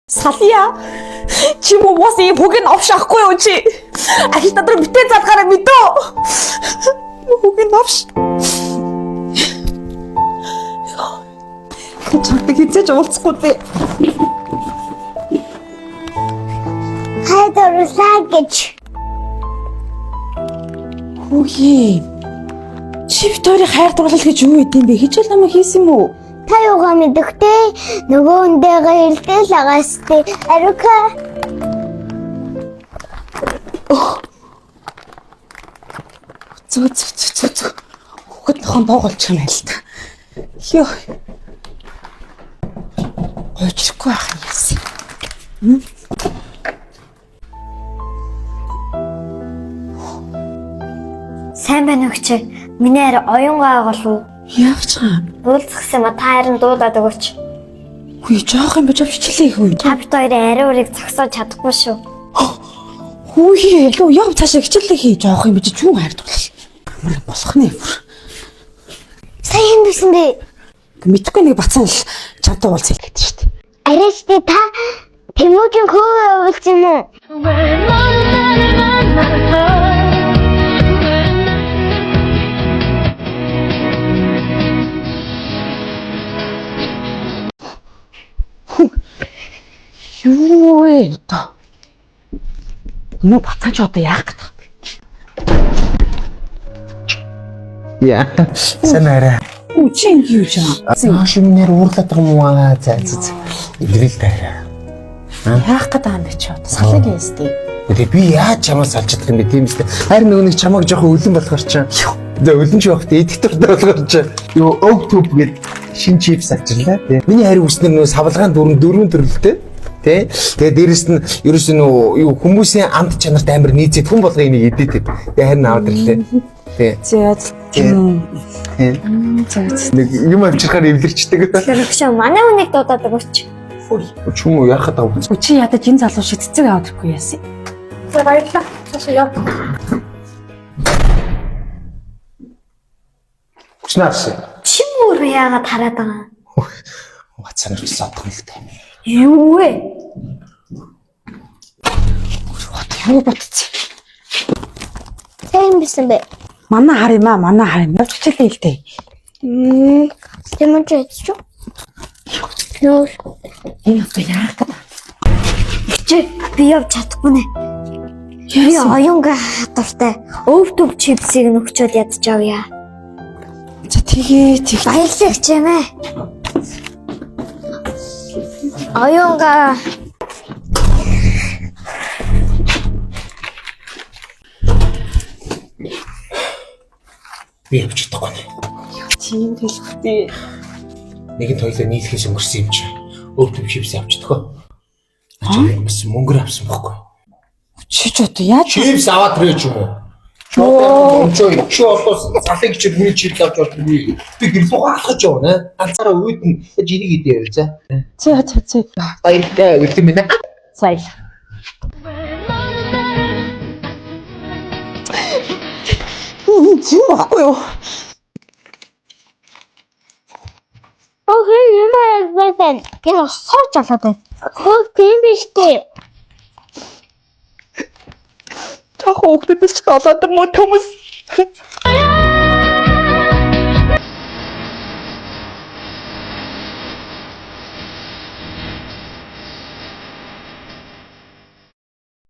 Салия. Чи уус ийм бүгийг авч авахгүй юу чи? Ахи надад битээ задгаараа мэдөө. Бүгийг авч. Чамтай хизээж уулзахгүй дээ. Хайдарлаа гэж. Үгүй. Чи Викторийг хайрдуулах гэж юу идэм бэ? Хичээл намайг хийсэн юм уу? Та юугаа мэдвэхтэй? Нөгөө хүнтэйгээ хэлтэл агаастай. Арука. Зүг. Хүүхэд тохон бооголчих юм байл та. Ёо. Очрхгүй ах юм яасан. Сайн байна уу гэж. Миний арай оюунгаа болов уу? Яавч байгаа. Дуулцсан ма та харин дуулаад өгөөч. Хүй жоох юм бич хичээлээ их үү? Та бит хоёрын арай урыг зогсоож чадахгүй шүү. Хүй илүү яв цаашаа хичээлээ хий жоох юм бич чүү хайрдуулах. Амар болох нэ. Сайн юм бисэн бэ? Мэдхгүй нэг бацхан л чамтай уулзъя гэдэг шүү дээ. Арайч та Тэмүүжин хөөе уулз юм уу? Юу вэ та? Нөө бацхан ч одоо яах гэдэг вэ? Яа. Санаарай. Үчин юу ч аа. Шинээр уурлаад байгаа юм аа. За. Идрэл таарай. Яах гэдэг юм бэ чи одоо салыг яастэй. Тэгээ би яаж чамаас салж чадах юм бэ тийм үстэй. Харин нөгөө нэг чамайг жоохон өлөн болохоор чаа. Тэгээ өлөн ч явахт эдитор болохоор чаа. Юу Octob гээд шин чипс авчирлаа тий. Миний хариу үснэр нөгөө савлгаан дөрвөн төрлөлтэй. Тэ. Тэгээ дээрэс нь ерөөс нь юу хүмүүсийн амт чанарт амар нийцээд хүн болгоо энийг эдитэд. Тэгээ харин аваад ирлээ. Тэ. Нэг юм авчирхаар эвлэрчдэг. Тэр өгшөө манай хүнийг дуудаад өгөөч. Чүм үү яхад авах. Чи ядаж энэ залуу шиг цэцэг аваад ирэхгүй яасан. За баярлалаа. Цаашаа яв. Хүчнаас. Чи бүр яагаад хараад байгаа юм? Вацаар ч содгонлтай. Юу вэ? Юу бодчих. Сайн бисэн бэ? Манай хар юм аа, манай хар юм. Явж хичээлээ хэлтэй. Тэмүүлж яач. Юу? Энэ одоо яах гэдэг. Чи би явж чадахгүй нэ. Би оюунгаа дуртай. Өвдөв чипсийг нөхчөөд ядж авъя. За тэгээ Баярлалаа чимээ. Оюунгаа Би явж чадахгүй нэ. тийм хэлэхдээ Нэг нь хоёлоо нийлхээс өнгөрсөн юм чи. Octob чипс авчихдаг. Ачаа бас мөнгөр авсан бохгүй. чи ч одоо яаж Чипс аваад ирэх юм уу? Чоо чи олоос салыг чи миний чипс авч болтгүй. Би гэрэл угаалгаж явна. Ганцаараа үүдэн жирийг идээ яваа за. За. Баяртай үлдэн минь. Сая. Юу ахгүй юу? Окей, юм байна. Би сууж алаад байна. Хөө тийм биш дээ. Та хүүхдээс ч болоод муу төмөс.